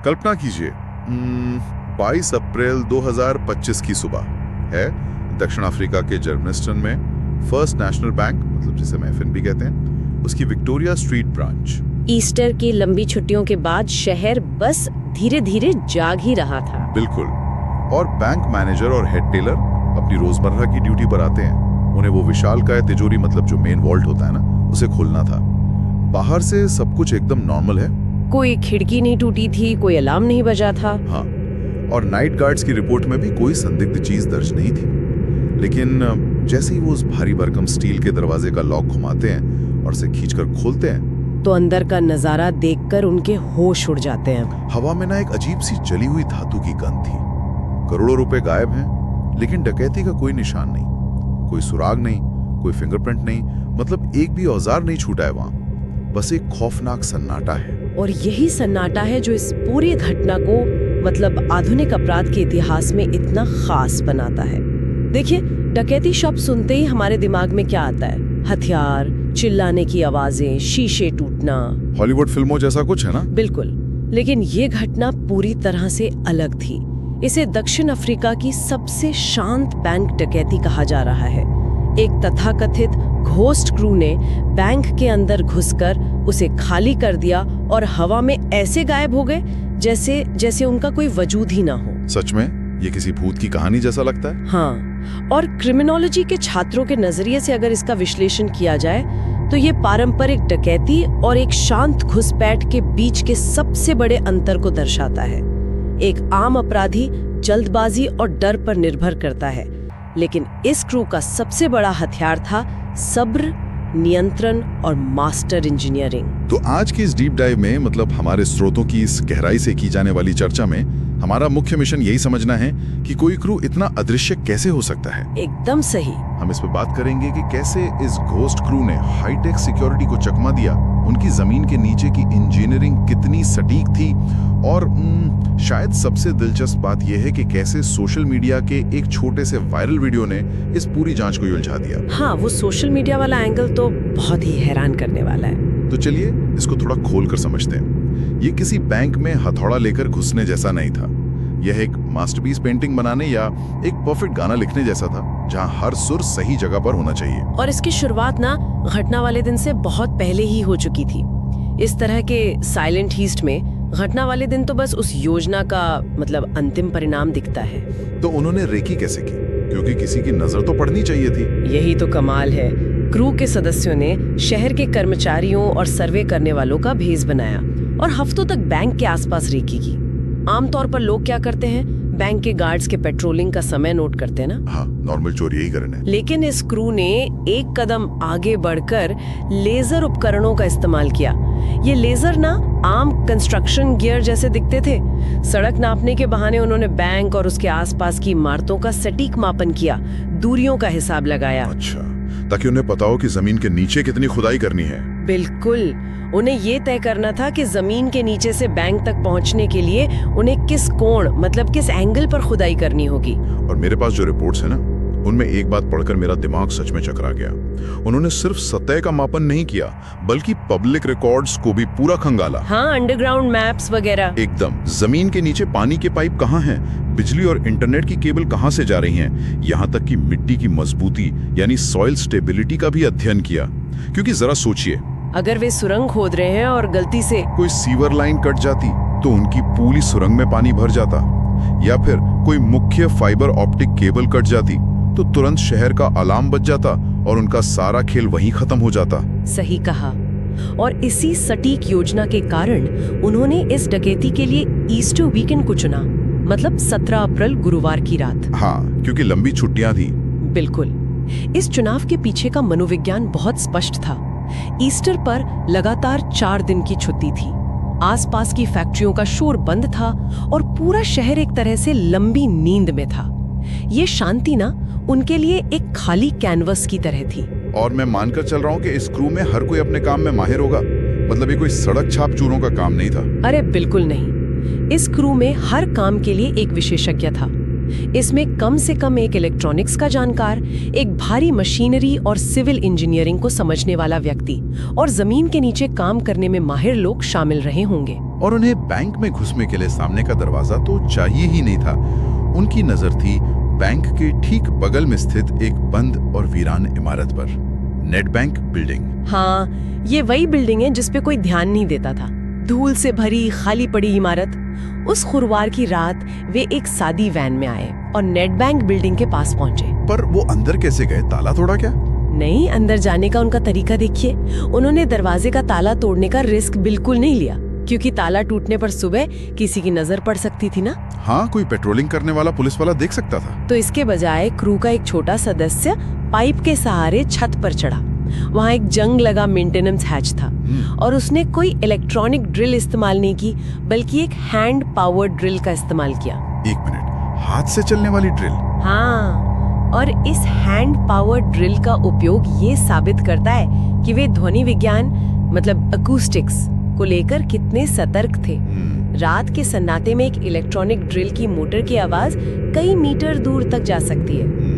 कल्पना कीजिए 22 अप्रैल 2025 की सुबह है दक्षिण अफ्रीका के जर्मनिस्टन में फर्स्ट नेशनल बैंक, मतलब जिसे हम एफएनबी कहते हैं, उसकी विक्टोरिया स्ट्रीट ब्रांच। ईस्टर की लंबी छुट्टियों के बाद शहर बस धीरे धीरे जाग ही रहा था। बिल्कुल। और बैंक मैनेजर और हेड टेलर अपनी रोजमर्रा की ड्यूटी पर आते हैं। उन्हें वो विशालकाय तिजोरी, मतलब जो मेन वॉल्ट होता है ना, उसे खोलना था। बाहर से सब कुछ एकदम नॉर्मल है। कोई खिड़की नहीं टूटी थी, कोई अलार्म नहीं बजा था। हाँ, और नाइट गार्ड्स की रिपोर्ट में भी कोई संदिग्ध चीज दर्ज नहीं थी। लेकिन जैसे ही वो उस भारी भरकम स्टील के दरवाजे का लॉक घुमाते हैं और उसे खींचकर खोलते हैं तो अंदर का नजारा देखकर उनके होश उड़ जाते हैं। हवा में ना एक अजीब सी जली हुई धातु की गंध थी। करोड़ों रुपए गायब हैं, लेकिन डकैती का कोई निशान नहीं, कोई सुराग नहीं, कोई फिंगरप्रिंट नहीं, मतलब एक भी औजार नहीं छूटा है वहां। बस एक खौफनाक सन्नाटा है। और यही सन्नाटा है जो इस पूरी घटना को, मतलब आधुनिक अपराध के इतिहास में, इतना खास बनाता है। देखिए, डकैती शब्द सुनते ही हमारे दिमाग में क्या आता है? हथियार, चिल्लाने की आवाजें, शीशे टूटना। हॉलीवुड फिल्मों जैसा कुछ है ना? बिल्कुल। लेकिन ये घटना पूरी तरह से अलग थी। इसे दक्षिण अफ्रीका की सबसे शांत बैंक डकैती कहा जा रहा है। एक तथाकथित घोस्ट क्रू ने बैंक के अंदर घुसकर उसे खाली कर दिया और हवा में ऐसे गायब हो गए जैसे उनका कोई वजूद ही ना हो। सच में ये किसी भूत की कहानी जैसा लगता है। हाँ, और क्रिमिनोलॉजी के छात्रों के नजरिए से अगर इसका विश्लेषण किया जाए तो ये पारंपरिक डकैती और एक शांत घुसपैठ के बीच के सबसे बड़े अंतर को दर्शाता है। एक आम अपराधी जल्दबाजी और डर पर निर्भर करता है, लेकिन इस क्रू का सबसे बड़ा हथियार था सब्र, नियंत्रण और मास्टर इंजीनियरिंग। तो आज की इस डीप डाइव में, मतलब हमारे स्रोतों की इस गहराई से की जाने वाली चर्चा में, हमारा मुख्य मिशन यही समझना है कि कोई क्रू इतना अदृश्य कैसे हो सकता है। एकदम सही। हम इस पे बात करेंगे कि कैसे इस घोस्ट क्रू ने हाईटेक सिक्योरिटी को चकमा दिया, उनकी जमीन के नीचे की इंजीनियरिंग कितनी सटीक थी, और शायद सबसे दिलचस्प बात यह है कि कैसे सोशल मीडिया के एक छोटे से वायरल वीडियो ने इस पूरी जांच को उलझा दिया। हाँ, वो सोशल मीडिया वाला एंगल तो बहुत ही हैरान करने वाला है। तो चलिए इसको थोड़ा खोल कर समझते हैं। ये किसी बैंक में हथौड़ा लेकर घुसने जैसा नहीं था। यह एक मास्टरपीस पेंटिंग बनाने या एक परफेक्ट गाना लिखने जैसा था, जहां हर सुर सही जगह पर होना चाहिए। और इसकी शुरुआत ना घटना वाले दिन से बहुत पहले ही हो चुकी थी। इस तरह के साइलेंट हीस्ट में घटना वाले दिन तो बस उस योजना का, मतलब अंतिम परिणाम दिखता है। तो उन्होंने रेकी कैसे की? क्योंकि किसी की नजर तो पड़नी चाहिए थी। यही तो कमाल है। क्रू के सदस्यों ने शहर के कर्मचारियों और सर्वे करने वालों का भेष बनाया और हफ्तों तक बैंक के आसपास रेकी की। आमतौर पर लोग क्या करते हैं, बैंक के गार्ड्स के पेट्रोलिंग का समय नोट करते हैं ना। हाँ, नॉर्मल चोरी यही करना है। लेकिन इस क्रू ने एक कदम आगे बढ़कर लेजर उपकरणों का इस्तेमाल किया। ये लेजर ना आम कंस्ट्रक्शन गियर जैसे दिखते थे। सड़क नापने के बहाने उन्होंने बैंक और उसके आसपास की इमारतों का सटीक मापन किया, दूरियों का हिसाब लगाया। अच्छा, ताकि उन्हें पता हो कि जमीन के नीचे कितनी खुदाई करनी है। बिल्कुल। उन्हें ये तय करना था कि जमीन के नीचे से बैंक तक पहुंचने के लिए उन्हें किस कोण, मतलब किस एंगल पर खुदाई करनी होगी। और मेरे पास जो रिपोर्ट्स है ना, उनमें एक बात पढ़कर मेरा दिमाग सच में चकरा गया। उन्होंने सिर्फ सतह का मापन नहीं किया, बल्कि पब्लिक रिकॉर्ड्स को भी पूरा खंगाला। हाँ, अंडरग्राउंड मैप्स वगैरह। एकदम। जमीन के नीचे पानी के पाइप कहाँ हैं, बिजली और इंटरनेट की केबल कहाँ से जा रही हैं, यहाँ तक कि मिट्टी की मजबूती यानी सॉइल स्टेबिलिटी का भी अध्ययन किया। क्योंकि जरा सोचिए, अगर वे सुरंग खोद रहे हैं और गलती से कोई सीवर लाइन कट जाती तो उनकी पूरी सुरंग में पानी भर जाता, या फिर कोई मुख्य फाइबर ऑप्टिक केबल कट जाती तो तुरंत शहर का अलार्म बज जाता और उनका सारा खेल वहीं खत्म हो जाता। सही कहा। और इसी सटीक योजना के कारण उन्होंने इस डकैती के लिए ईस्टर वीकेंड को चुना, मतलब 17 अप्रैल गुरुवार की रात। हाँ, क्योंकि लंबी छुट्टियां थी। बिल्कुल। इस चुनाव के पीछे का मनोविज्ञान बहुत स्पष्ट था। ईस्टर पर लगातार 4 दिन की छुट्टी थी, आसपास की फैक्ट्रियों का शोर बंद था और पूरा शहर एक तरह से लंबी नींद में था। ये शांति ना उनके लिए एक खाली कैनवस की तरह थी। और मैं मानकर चल रहा हूँ कि इस क्रू में हर कोई अपने काम में माहिर होगा, मतलब ये कोई सड़क छाप चोरों का काम नहीं था। अरे बिल्कुल नहीं। इस क्रू में हर काम के लिए एक विशेषज्ञ था। इसमें कम से कम एक इलेक्ट्रॉनिक्स का जानकार, एक भारी मशीनरी और सिविल इंजीनियरिंग को समझने वाला व्यक्ति और जमीन के नीचे काम करने में माहिर लोग शामिल रहे होंगे। और उन्हें बैंक में घुसने के लिए सामने का दरवाजा तो चाहिए ही नहीं था। उनकी नजर थी बैंक के ठीक बगल में स्थित एक बंद और वीरान इमारत पर, नेट बैंक बिल्डिंग। हाँ, ये वही बिल्डिंग है जिस पे कोई ध्यान नहीं देता था। धूल से भरी खाली पड़ी इमारत। उस खुरवार की रात वे एक सादी वैन में आए और नेट बैंक बिल्डिंग के पास पहुंचे। पर वो अंदर कैसे गए? ताला तोड़ा क्या? नहीं, अंदर जाने का उनका तरीका देखिए। उन्होंने दरवाजे का ताला तोड़ने का रिस्क बिल्कुल नहीं लिया, क्योंकि ताला टूटने पर सुबह किसी की नजर पड़ सकती थी ना। हाँ, कोई पेट्रोलिंग करने वाला पुलिस वाला देख सकता था। तो इसके बजाय क्रू का एक छोटा सदस्य पाइप के सहारे छत पर चढ़ा। वहाँ एक जंग लगा मेंटेनेंस हैच था और उसने कोई इलेक्ट्रॉनिक ड्रिल इस्तेमाल नहीं की, बल्कि एक हैंड पावर्ड ड्रिल का इस्तेमाल किया। एक मिनट, हाथ से चलने वाली ड्रिल? हाँ, और इस हैंड पावर्ड ड्रिल का उपयोग ये साबित करता है कि वे ध्वनि विज्ञान मतलब अकूस्टिक्स को लेकर कितने सतर्क थे। रात के सन्नाटे में एक इलेक्ट्रॉनिक ड्रिल की मोटर की आवाज कई मीटर दूर तक जा सकती है।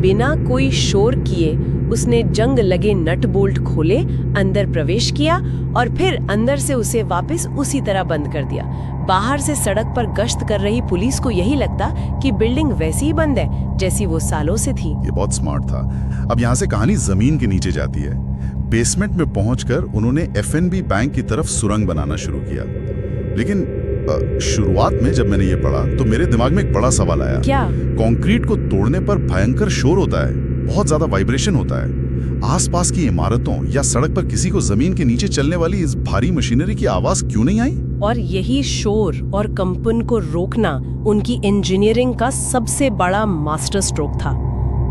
बिना कोई शोर किए उसने जंग लगे नट बोल्ट खोले, अंदर प्रवेश किया और फिर अंदर से उसे वापस उसी तरह बंद कर दिया। बाहर से सड़क पर गश्त कर रही पुलिस को यही लगता कि बिल्डिंग वैसी ही बंद है जैसी वो सालों से थी। ये बहुत स्मार्ट था। अब यहाँ से कहानी जमीन के नीचे जाती है। बेसमेंट में पहुंचकर उन्होंने एफएनबी बैंक की तरफ सुरंग बनाना शुरू किया। लेकिन शुरुआत में जब मैंने ये पढ़ा तो मेरे दिमाग में एक बड़ा सवाल आया। क्या? कंक्रीट को तोड़ने पर भयंकर शोर होता है, बहुत ज्यादा वाइब्रेशन होता है। आसपास की इमारतों या सड़क पर किसी को जमीन के नीचे चलने वाली इस भारी मशीनरी की आवाज क्यों नहीं आई? और यही शोर और कंपन को रोकना उनकी इंजीनियरिंग का सबसे बड़ा मास्टर स्ट्रोक था।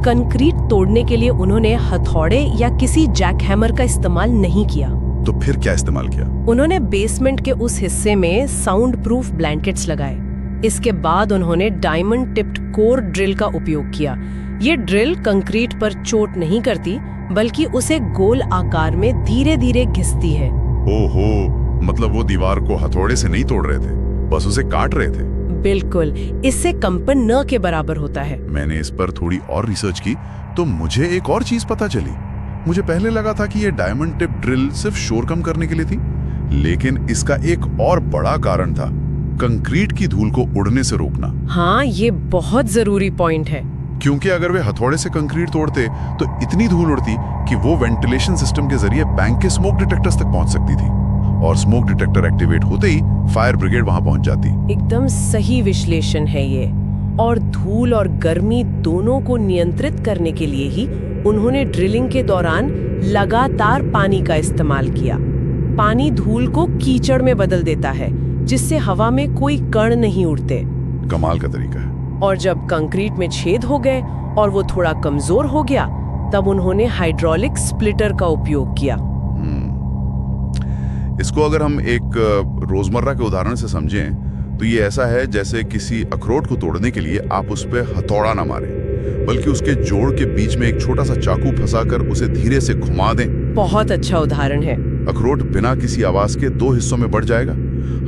कंक्रीट तोड़ने के लिए उन्होंने हथौड़े या किसी जैकहैमर का इस्तेमाल नहीं किया। तो फिर क्या इस्तेमाल किया? उन्होंने बेसमेंट के उस हिस्से में साउंड प्रूफ ब्लैंकेट्स लगाए। इसके बाद उन्होंने डायमंड टिप्ड कोर ड्रिल का उपयोग किया। ये ड्रिल कंक्रीट पर चोट नहीं करती, बल्कि उसे गोल आकार में धीरे धीरे घिसती है। ओहो, मतलब वो दीवार को हथौड़े से नहीं तोड़ रहे थे, बस उसे काट रहे थे। बिल्कुल, इससे कंपन न के बराबर होता है। मैंने इस पर थोड़ी और रिसर्च की तो मुझे एक और चीज पता चली। मुझे पहले लगा था कि ये डायमंड टिप ड्रिल सिर्फ शोर कम करने के लिए थी, लेकिन इसका एक और बड़ा कारण था, कंक्रीट की धूल को उड़ने से रोकना। हाँ, ये बहुत जरूरी पॉइंट है। क्योंकि अगर वे हथौड़े से कंक्रीट तोड़ते तो इतनी धूल उड़ती कि वो वेंटिलेशन सिस्टम के जरिए बैंक के स्मोक डिटेक्टर्स तक पहुंच सकती थी, और स्मोक डिटेक्टर एक्टिवेट होते ही फायर ब्रिगेड वहां पहुंच जाती। एकदम सही विश्लेषण है ये। और धूल और गर्मी दोनों को नियंत्रित करने के लिए ही उन्होंने ड्रिलिंग के दौरान लगातार पानी का इस्तेमाल किया। पानी धूल को कीचड़ में बदल देता है, जिससे हवा में कोई कण नहीं उड़ते। कमाल का तरीका है। और जब कंक्रीट में छेद हो गए और वो थोड़ा कमजोर हो गया, तब उन्होंने हाइड्रोलिक स्प्लिटर का उपयोग किया। इसको अगर हम एक रोजमर्रा के उदाहरण से समझें तो ये ऐसा है जैसे किसी अखरोट को तोड़ने के लिए आप उस पे हथौड़ा ना मारें, बल्कि उसके जोड़ के बीच में एक छोटा सा चाकू फंसाकर उसे धीरे से घुमा दें। बहुत अच्छा उदाहरण है। अखरोट बिना किसी आवाज के 2 हिस्सों में बढ़ जाएगा।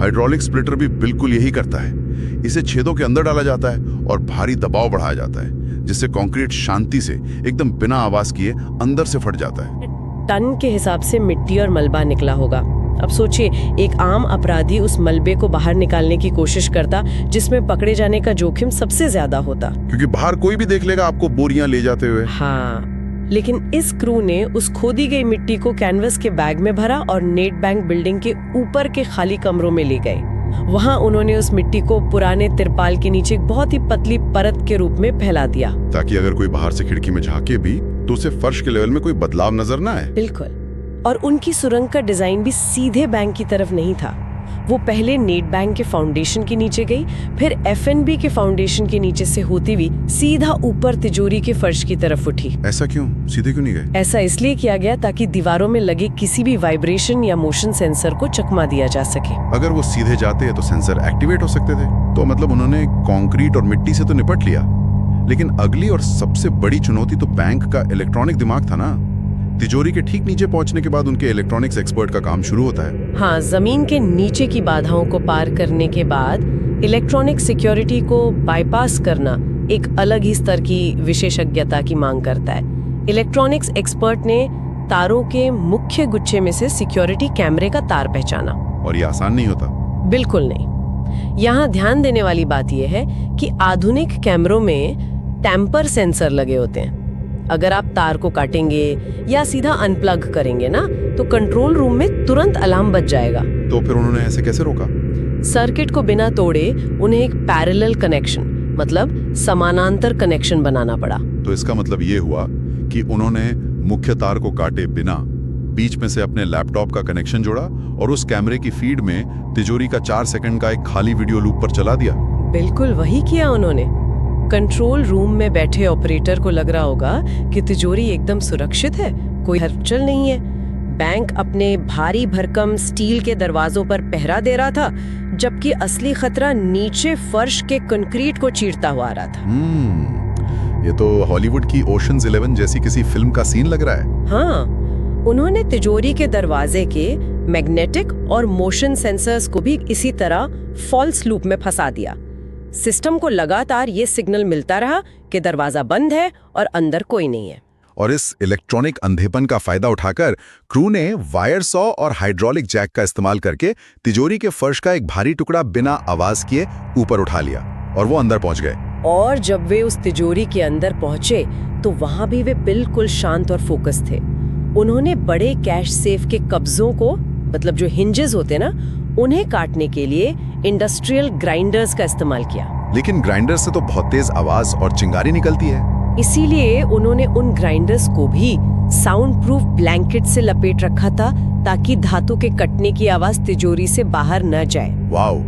हाइड्रोलिक स्प्लिटर भी बिल्कुल यही करता है। इसे छेदों के अंदर डाला जाता है और भारी दबाव बढ़ाया जाता है, जिससे कंक्रीट शांति से एकदम बिना आवाज किए अंदर से फट जाता है। टन के हिसाब से मिट्टी और मलबा निकला होगा। अब सोचिए, एक आम अपराधी उस मलबे को बाहर निकालने की कोशिश करता, जिसमें पकड़े जाने का जोखिम सबसे ज्यादा होता, क्योंकि बाहर कोई भी देख लेगा आपको बोरियां ले जाते हुए। हाँ, लेकिन इस क्रू ने उस खोदी गई मिट्टी को कैनवस के बैग में भरा और नेट बैंक बिल्डिंग के ऊपर के खाली कमरों में ले गए। वहाँ उन्होंने उस मिट्टी को पुराने तिरपाल के नीचे एक बहुत ही पतली परत के रूप में फैला दिया, ताकि अगर कोई बाहर से खिड़की में झांके भी तो उसे फर्श के लेवल में कोई बदलाव नजर ना आए। बिल्कुल। और उनकी सुरंग का डिजाइन भी सीधे बैंक की तरफ नहीं था। वो पहले नेट बैंक के फाउंडेशन के नीचे गई, फिर एफएनबी के फाउंडेशन के नीचे से होती हुई सीधा ऊपर तिजोरी के फर्श की तरफ उठी। ऐसा क्यों? सीधे क्यों नहीं गए? ऐसा इसलिए किया गया ताकि दीवारों में लगे किसी भी वाइब्रेशन या मोशन सेंसर को चकमा दिया जा सके। अगर वो सीधे जाते तो सेंसर एक्टिवेट हो सकते थे। तो मतलब उन्होंने कंक्रीट और मिट्टी से तो निपट लिया, लेकिन अगली और सबसे बड़ी चुनौती तो बैंक का इलेक्ट्रॉनिक दिमाग था ना। तिजोरी के ठीक नीचे पहुंचने के बाद उनके इलेक्ट्रॉनिक्स एक्सपर्ट का काम शुरू होता है। हाँ, जमीन के नीचे की बाधाओं को पार करने के बाद इलेक्ट्रॉनिक सिक्योरिटी को बाईपास करना एक अलग ही स्तर की विशेषज्ञता की मांग करता है। इलेक्ट्रॉनिक्स एक्सपर्ट ने तारों के मुख्य गुच्छे में से सिक्योरिटी कैमरे का तार पहचाना। और ये आसान नहीं होता। बिल्कुल नहीं। यहाँ ध्यान देने वाली बात यह है कि आधुनिक कैमरों में टैम्पर सेंसर लगे होते हैं। अगर आप तार को काटेंगे या सीधा अनप्लग करेंगे ना, तो कंट्रोल रूम में तुरंत अलार्म बज जाएगा। तो फिर उन्होंने ऐसे कैसे रोका? सर्किट को बिना तोड़े उन्हें एक पैरेलल कनेक्शन, मतलब समानांतर कनेक्शन बनाना पड़ा। तो इसका मतलब ये हुआ कि उन्होंने मुख्य तार को काटे बिना बीच में से अपने लैपटॉप का कनेक्शन जोड़ा और उस कैमरे की फीड में तिजोरी का 4 सेकंड का एक खाली वीडियो लूप पर चला दिया। बिल्कुल वही किया उन्होंने। कंट्रोल रूम में बैठे ऑपरेटर को लग रहा होगा कि तिजोरी एकदम सुरक्षित है, कोई हलचल नहीं है। बैंक अपने भारी भरकम स्टील के दरवाजों पर पहरा दे रहा था, जबकि असली खतरा नीचे फर्श के कंक्रीट को चीरता हुआ आ रहा था। ये तो हॉलीवुड की ओशंस 11 जैसी किसी फिल्म का सीन लग रहा है। हाँ, उन्होंने तिजोरी के दरवाजे के मैग्नेटिक और मोशन सेंसर्स को भी इसी तरह फॉल्स लूप में फंसा दिया। सिस्टम को लगातार ये सिग्नल मिलता रहा कि दरवाजा बंद है और अंदर कोई नहीं है। और इस इलेक्ट्रॉनिक अंधेपन का फायदा उठाकर क्रू ने वायर सॉ और हाइड्रोलिक जैक का इस्तेमाल करके तिजोरी के फर्श का एक भारी टुकड़ा बिना आवाज किए ऊपर उठा लिया और वो अंदर पहुंच गए। और जब वे उस तिजोरी के अंदर पहुंचे तो वहां भी वे बिल्कुल शांत और फोकस थे। उन्होंने बड़े कैश सेफ के कब्जों को, मतलब जो हिंजेस होते ना, उन्हें काटने के लिए इंडस्ट्रियल ग्राइंडर्स का इस्तेमाल किया। लेकिन ग्राइंडर से तो बहुत तेज आवाज और चिंगारी निकलती है। इसीलिए उन्होंने उन ग्राइंडर्स को भी साउंड प्रूफ ब्लैंकेट से लपेट रखा था, ताकि धातु के कटने की आवाज तिजोरी से बाहर न जाए। वाओ!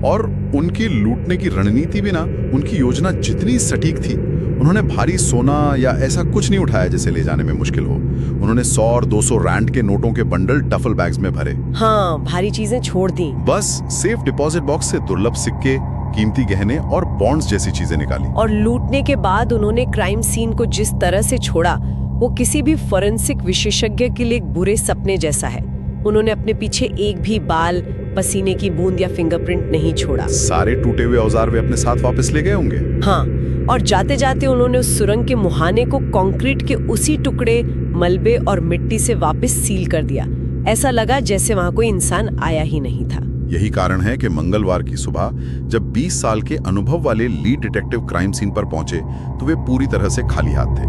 और उनकी लूटने की रणनीति भी ना, उनकी योजना जितनी सटीक थी, उन्होंने भारी सोना या ऐसा कुछ नहीं उठाया जिसे ले जाने में मुश्किल हो। उन्होंने 100 और 200 रैंड के नोटों के बंडल डफल बैग्स में भरे। हाँ, भारी चीजें छोड़ दी। बस सेफ डिपॉजिट बॉक्स से दुर्लभ सिक्के, कीमती गहने और बॉन्ड्स जैसी चीजें निकाली। और लूटने के बाद उन्होंने क्राइम सीन को जिस तरह से छोड़ा, वो किसी भी फोरेंसिक विशेषज्ञ के लिए एक बुरे सपने जैसा है। उन्होंने अपने पीछे एक भी बाल, पसीने की बूंद या फिंगरप्रिंट नहीं छोड़ा। सारे टूटे हुए औजार वे अपने साथ वापस ले गए होंगे। हाँ, और जाते जाते उन्होंने उस सुरंग के मुहाने को कंक्रीट के उसी टुकड़े, मलबे और मिट्टी से वापस सील कर दिया। ऐसा लगा जैसे वहां कोई इंसान आया ही नहीं था। यही कारण है कि मंगलवार की सुबह जब 20 साल के अनुभव वाले लीड डिटेक्टिव क्राइम सीन पर पहुंचे तो वे पूरी तरह से खाली हाथ थे।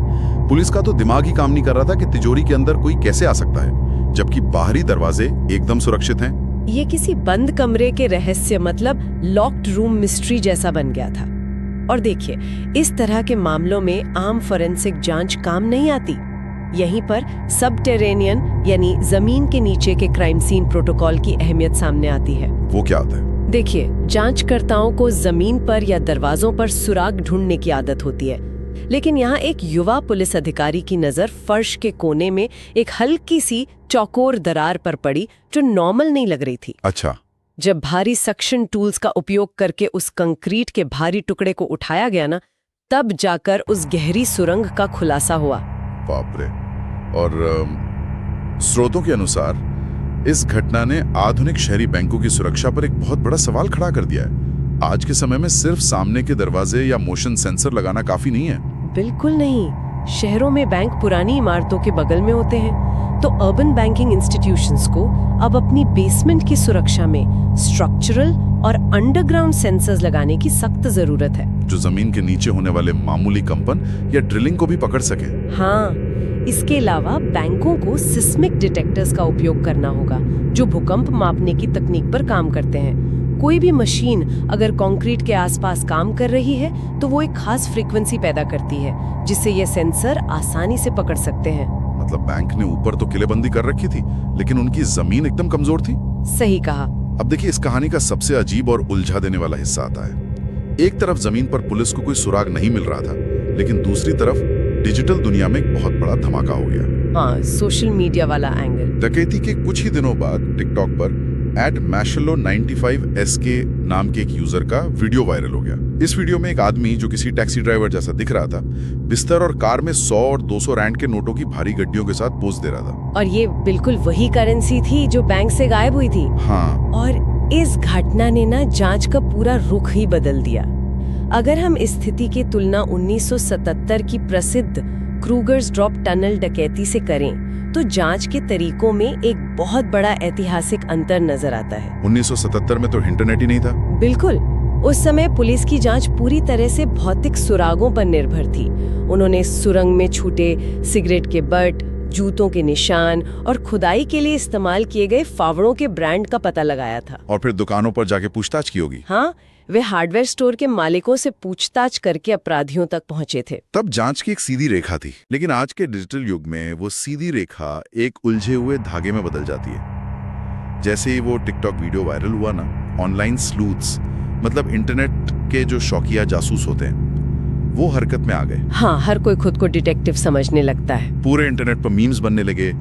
पुलिस का तो दिमाग ही काम नहीं कर रहा था कि तिजोरी के अंदर कोई कैसे आ सकता है, जबकि बाहरी दरवाजे एकदम सुरक्षित हैं। ये किसी बंद कमरे के रहस्य, मतलब लॉक्ड रूम मिस्ट्री जैसा बन गया था। और देखिए, इस तरह के मामलों में आम फोरेंसिक जांच काम नहीं आती। यहीं पर सबटेरेनियन यानी जमीन के नीचे के क्राइम सीन प्रोटोकॉल की अहमियत सामने आती है। वो क्या होता है? देखिए, जांचकर्ताओं को जमीन पर या दरवाजों पर सुराग ढूंढने की आदत होती है, लेकिन यहाँ एक युवा पुलिस अधिकारी की नजर फर्श के कोने में एक हल्की सी चौकोर दरार पर पड़ी, जो नॉर्मल नहीं लग रही थी। अच्छा। जब भारी सक्शन टूल्स का उपयोग करके उस कंक्रीट के भारी टुकड़े को उठाया गया ना, तब जाकर उस गहरी सुरंग का खुलासा हुआ। बाप रे! और स्रोतों के अनुसार इस घटना ने आधुनिक शहरी बैंकों की सुरक्षा पर एक बहुत बड़ा सवाल खड़ा कर दिया है। आज के समय में सिर्फ सामने के दरवाजे या मोशन सेंसर लगाना काफी नहीं है। बिल्कुल नहीं। शहरों में बैंक पुरानी इमारतों के बगल में होते हैं, तो अर्बन बैंकिंग इंस्टीट्यूशंस को अब अपनी बेसमेंट की सुरक्षा में स्ट्रक्चरल और अंडरग्राउंड सेंसर्स लगाने की सख्त जरूरत है, जो जमीन के नीचे होने वाले मामूली कंपन या ड्रिलिंग को भी पकड़ सके। हाँ, इसके अलावा बैंकों को सिस्मिक डिटेक्टर्स का उपयोग करना होगा, जो भूकंप मापने की तकनीक पर काम करते हैं। कोई भी मशीन अगर कंक्रीट के आसपास काम कर रही है तो वो एक खास फ्रीक्वेंसी पैदा करती है, जिससे ये सेंसर आसानी से पकड़ सकते हैं। मतलब बैंक ने ऊपर तो किलेबंदी कर रखी थी, लेकिन उनकी जमीन एकदम कमजोर थी। सही कहा। अब देखिए, इस कहानी का सबसे अजीब और उलझा देने वाला हिस्सा आता है। एक तरफ जमीन पर पुलिस को कोई सुराग नहीं मिल रहा था, लेकिन दूसरी तरफ डिजिटल दुनिया में एक बहुत बड़ा धमाका हो गया। हाँ, सोशल मीडिया वाला एंगल। डकैती के कुछ ही दिनों बाद टिकटॉक पर @Mashalo95SK नाम के एक यूजर का वीडियो वायरल हो गया। इस वीडियो में एक आदमी, जो किसी टैक्सी ड्राइवर जैसा दिख रहा था, बिस्तर और कार में 100 और 200 रैंड के नोटों की भारी गड्डियों के साथ पोज दे रहा था। और ये बिल्कुल वही करेंसी थी जो बैंक से गायब हुई थी। हाँ। और इस घटना ने ना जांच का पूरा रुख ही बदल दिया। अगर हम इस स्थिति की तुलना 1977 की प्रसिद्ध क्रूगर्स ड्रॉप टनल डकैती से करें, तो जांच के तरीकों में एक बहुत बड़ा ऐतिहासिक अंतर नजर आता है। 1977 में तो इंटरनेट ही नहीं था। बिल्कुल, उस समय पुलिस की जांच पूरी तरह से भौतिक सुरागों पर निर्भर थी। उन्होंने सुरंग में छूटे सिगरेट के बट, जूतों के निशान और खुदाई के लिए इस्तेमाल किए गए फावड़ों के ब्रांड का पता लगाया था। और फिर दुकानों पर जाके पूछताछ की होगी। हाँ, वे हार्डवेयर स्टोर के मालिकों से पूछताछ करके अपराधियों तक पहुंचे थे। तब जांच की एक सीधी रेखा थी, लेकिन आज के डिजिटल युग में वो सीधी रेखा एक उलझे हुए धागे में बदल जाती है। जैसे ही वो टिकटॉक वीडियो वायरल हुआ ना, ऑनलाइन स्लूथ्स, मतलब इंटरनेट के जो शौकिया जासूस होते हैं, वो हरकत में आ गए। हाँ, हर कोई खुद को डिटेक्टिव समझने लगता है। पूरे इंटरनेट पर मीम्स बनने लगे,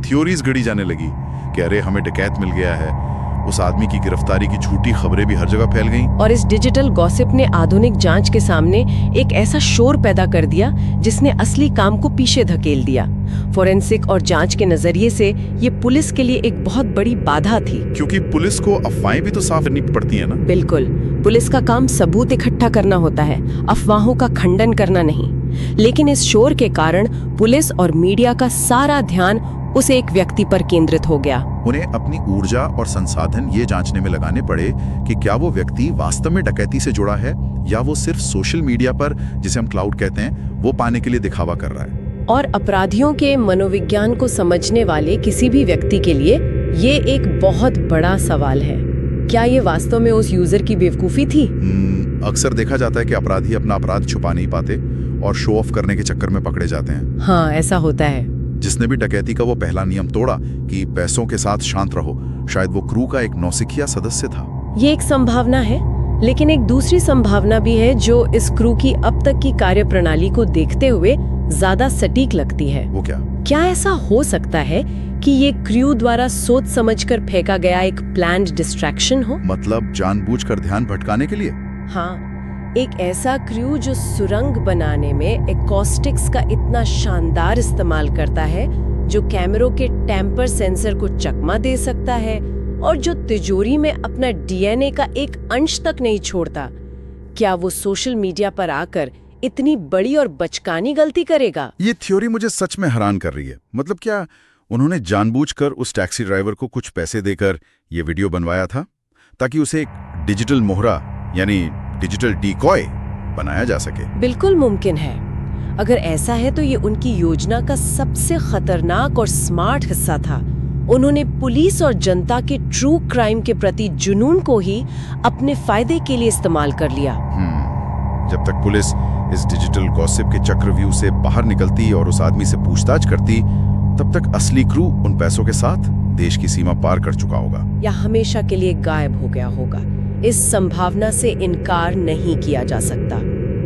थ्योरीज गढ़ी जाने लगी कि अरे हमें डकैत मिल गया है। उस आदमी की गिरफ्तारी की झूठी खबरें भी हर जगह फैल गईं। और इस डिजिटल गॉसिप ने आधुनिक जांच के सामने एक ऐसा शोर पैदा कर दिया जिसने असली काम को पीछे धकेल दिया। फोरेंसिक और जांच के नजरिए से ये पुलिस के लिए एक बहुत बड़ी बाधा थी। क्योंकि पुलिस को अफवाहें भी तो साफ करनी पड़ती है ना। बिल्कुल, पुलिस का काम सबूत इकट्ठा करना होता है, अफवाहों का खंडन करना नहीं। लेकिन इस शोर के कारण पुलिस और मीडिया का सारा ध्यान उस एक व्यक्ति पर केंद्रित हो गया। उन्हें अपनी ऊर्जा और संसाधन ये जांचने में लगाने पड़े कि क्या वो व्यक्ति वास्तव में डकैती से जुड़ा है या वो सिर्फ सोशल मीडिया पर, जिसे हम क्लाउड कहते हैं, वो पाने के लिए दिखावा कर रहा है। और अपराधियों के मनोविज्ञान को समझने वाले किसी भी व्यक्ति के लिए ये एक बहुत बड़ा सवाल है। क्या ये वास्तव में उस यूजर की बेवकूफी थी? अक्सर देखा जाता है कि अपराधी अपना अपराध छुपा नहीं पाते और शो ऑफ करने के चक्कर में पकड़े जाते हैं। हाँ, ऐसा होता है। जिसने भी डकैती का वो पहला नियम तोड़ा कि पैसों के साथ शांत रहो, शायद वो क्रू का एक नौसिखिया सदस्य था। ये एक संभावना है, लेकिन एक दूसरी संभावना भी है जो इस क्रू की अब तक की कार्यप्रणाली को देखते हुए ज्यादा सटीक लगती है। वो क्या? क्या ऐसा हो सकता है कि ये क्रू द्वारा सोच समझकर फेंका गया एक प्लान्ड डिस्ट्रैक्शन हो? मतलब जानबूझकर ध्यान भटकाने के लिए? हाँ, एक ऐसा क्रू जो सुरंग बनाने में एकॉस्टिक्स का इतना शानदार इस्तेमाल करता है, जो कैमरों के टेम्पर सेंसर को चकमा दे सकता है और जो तिजोरी में अपना डीएनए का एक अंश तक नहीं छोड़ता। क्या वो सोशल मीडिया पर आकर इतनी बड़ी और बचकानी गलती करेगा? ये थ्योरी मुझे सच में हैरान कर रही है। मतलब क्या उन्होंने जानबूझकर उस टैक्सी ड्राइवर को कुछ पैसे देकर ये वीडियो बनवाया था ताकि उसे एक डिजिटल मोहरा यानी डिजिटल डिकॉय बनाया जा सके? बिल्कुल मुमकिन है। अगर ऐसा है तो ये उनकी योजना का सबसे खतरनाक और स्मार्ट हिस्सा था। उन्होंने पुलिस और जनता के ट्रू क्राइम के प्रति जुनून को ही अपने फायदे के लिए इस्तेमाल कर लिया। जब तक पुलिस इस डिजिटल गॉसिप के चक्रव्यूह से बाहर निकलती और उस आदमी से पूछताछ करती, तब तक असली क्रू उन पैसों के साथ देश की सीमा पार कर चुका होगा या हमेशा के लिए गायब हो गया होगा। इस संभावना से इनकार नहीं किया जा सकता।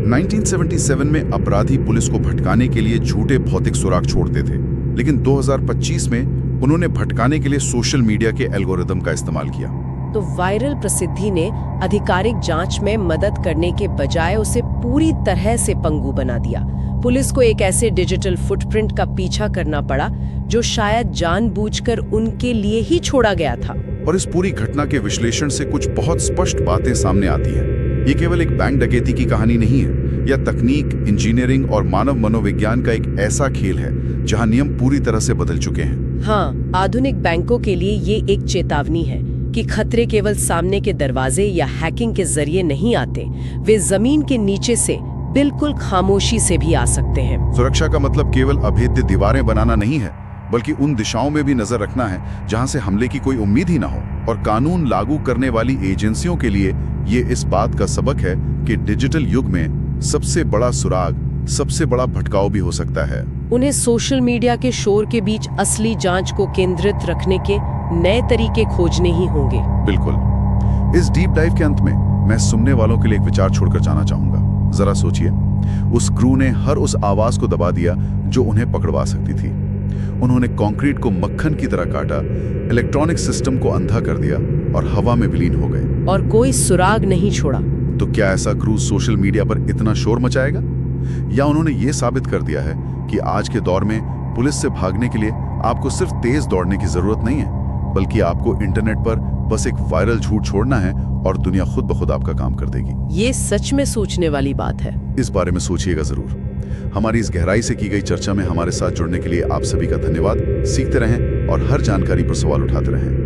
1977 में अपराधी पुलिस को भटकाने के लिए झूठे भौतिक सुराग छोड़ते थे, लेकिन 2025 में उन्होंने भटकाने के लिए सोशल मीडिया के एल्गोरिदम का इस्तेमाल किया। तो वायरल प्रसिद्धि ने आधिकारिक जांच में मदद करने के बजाय उसे पूरी तरह से पंगु बना दिया। पुलिस को एक ऐसे डिजिटल फुटप्रिंट का पीछा करना पड़ा जो शायद जानबूझकर उनके लिए ही छोड़ा गया था। और इस पूरी घटना के विश्लेषण से कुछ बहुत स्पष्ट बातें सामने आती हैं। ये केवल एक बैंक डकैती की कहानी नहीं है। यह तकनीक, इंजीनियरिंग और मानव मनोविज्ञान का एक ऐसा खेल है जहां नियम पूरी तरह से बदल चुके हैं। हाँ, आधुनिक बैंकों के लिए ये एक चेतावनी है कि खतरे केवल सामने के दरवाजे या हैकिंग के जरिए नहीं आते, वे जमीन के नीचे से बिल्कुल खामोशी से भी आ सकते हैं। सुरक्षा का मतलब केवल अभेद्य दीवारें बनाना नहीं है, बल्कि उन दिशाओं में भी नजर रखना है जहां से हमले की कोई उम्मीद ही ना हो। और कानून लागू करने वाली एजेंसियों के लिए ये इस बात का सबक है कि डिजिटल युग में सबसे बड़ा सुराग सबसे बड़ा भटकाव भी हो सकता है। उन्हें सोशल मीडिया के शोर के बीच असली जांच को केंद्रित रखने के नए तरीके खोजने ही होंगे। बिल्कुल। इस डीप डाइव के अंत में मैं सुनने वालों के लिए एक विचार छोड़कर जाना चाहूंगा। जरा सोचिए, उस क्रू ने हर उस आवाज को दबा दिया जो उन्हें पकड़वा सकती थी। उन्होंने कंक्रीट को मक्खन की तरह काटा, इलेक्ट्रॉनिक सिस्टम को अंधा कर दिया और हवा में विलीन हो गए। और कोई सुराग नहीं छोड़ा। तो क्या ऐसा क्रू सोशल मीडिया पर इतना शोर मचाएगा? या उन्होंने ये साबित कर दिया है कि आज के दौर में पुलिस से भागने के लिए आपको सिर्फ तेज दौड़ने की जरूरत नहीं है, बल्कि आपको इंटरनेट पर बस एक वायरल झूठ छोड़ना है और दुनिया खुद ब खुद आपका काम कर देगी। ये सच में सोचने वाली बात है। इस बारे में सोचिएगा जरूर। हमारी इस गहराई से की गई चर्चा में हमारे साथ जुड़ने के लिए आप सभी का धन्यवाद। सीखते रहें और हर जानकारी पर सवाल उठाते रहें।